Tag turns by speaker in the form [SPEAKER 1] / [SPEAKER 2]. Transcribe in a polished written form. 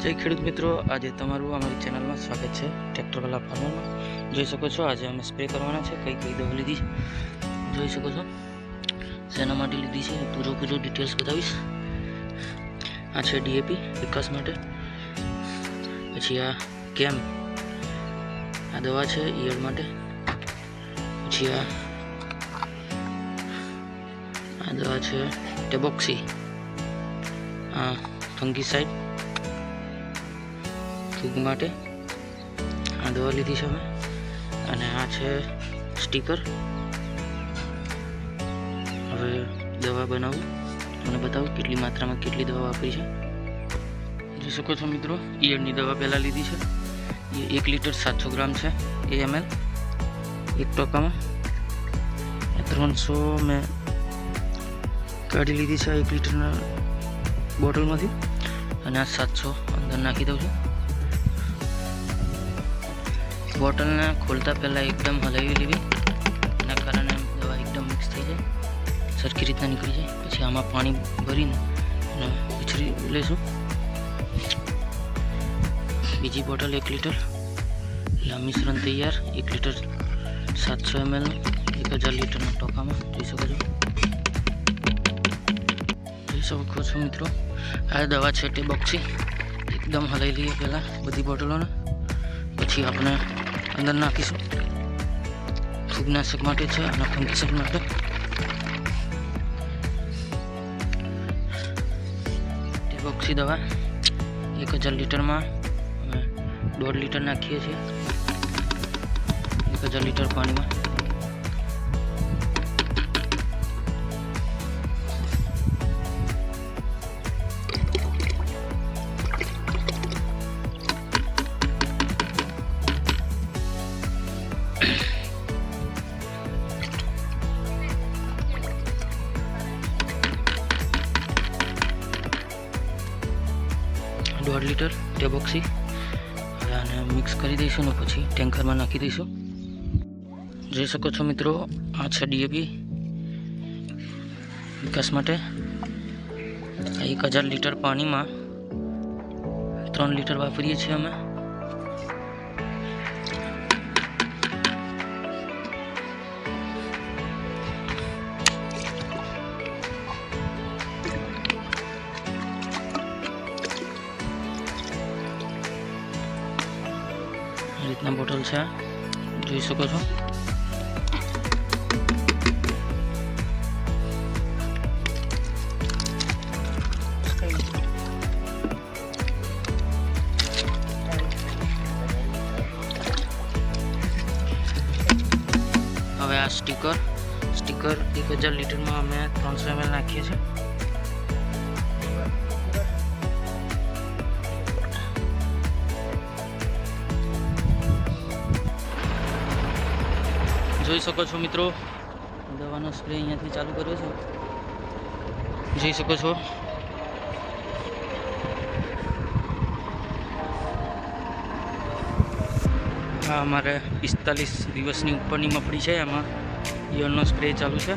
[SPEAKER 1] જય ખેડૂત મિત્રો, આજે તમારું અમારી ચેનલમાં સ્વાગત છે ટ્રેક્ટરવાલા ફાર્મરમાં। જોઈ શકો છો આજે અમે સ્પ્રે કરવાના છે। કઈ કઈ દવા લીધી જોઈ શકો છો, શેના માટે લીધી છે પૂરો ડિટેલ્સ બતાવીશ। આ છે ડીએપી વિકાસ માટે, પછી આ કેમ આ દવા છે ઈયળ માટે, પછી આ દવા છે ટેબોક્સી, આ ફંગીસાઇડ ફૂગ માટે આ દવા લીધી છે અમે। અને આ છે સ્ટીકર। હવે દવા બનાવું મને બતાવું કેટલી માત્રામાં કેટલી દવા વાપરી છે। જોઈ શકો છો મિત્રો, ઈયળની દવા પહેલાં લીધી છે, એ 1 લીટર 700 ગ્રામ છે AML 1 ટોકામાં। 300 મેં કાઢી લીધી છે 1 લીટરના બોટલમાંથી, અને આ 700 અંદર નાખી દઉં છું। બોટલને ખોલતા પહેલાં એકદમ હલાવી લેવી, એના કારણે દવા એકદમ મિક્સ થઈ જાય, સરખી રીતના નીકળી જાય। પછી આમાં પાણી ભરીને અને ઉછરી લઈશું। બીજી બોટલ 1 લીટર, એટલે મિશ્રણ તૈયાર 1 લીટર 700 ml 1000 લીટરના ટોકામાં। જોઈ શકો છો મિત્રો, આ દવા છે ટેબોક્સી। એકદમ હલાવી લઈએ પહેલાં બધી બોટલોને, પછી આપણે અંદર નાખીશું। ફૂગનાશક માટે છે અને ફંગીસાઇડ માટે। ટેબોક્સી દવા 1000 લીટરમાં અમે 1.5 લીટર નાખીએ છીએ 1000 લીટર પાણીમાં। લીટર ટેબોક્સી અને મિક્સ કરી દઈશું ને પછી ટેન્કરમાં નાખી દઈશું। જોઈ શકો છો મિત્રો, આ છે ડીએપી વિકાસ માટે। 1000 લીટર પાણીમાં 3 લીટર વાપરીએ છીએ અમે। રીતના બોટલ છે, જોઈ શકો છો। હવે આ સ્ટીકર 1000 લીટરમાં અમે 300 ml નાખીએ છીએ। જોઈ શકો છો મિત્રો, દવાનો સ્પ્રે અહીંયાથી ચાલુ કર્યો છે, જોઈ શકો છો। આ અમારે 45 દિવસની ઉપરની મગફળી છે, એમાં ઈયળનો સ્પ્રે ચાલુ છે।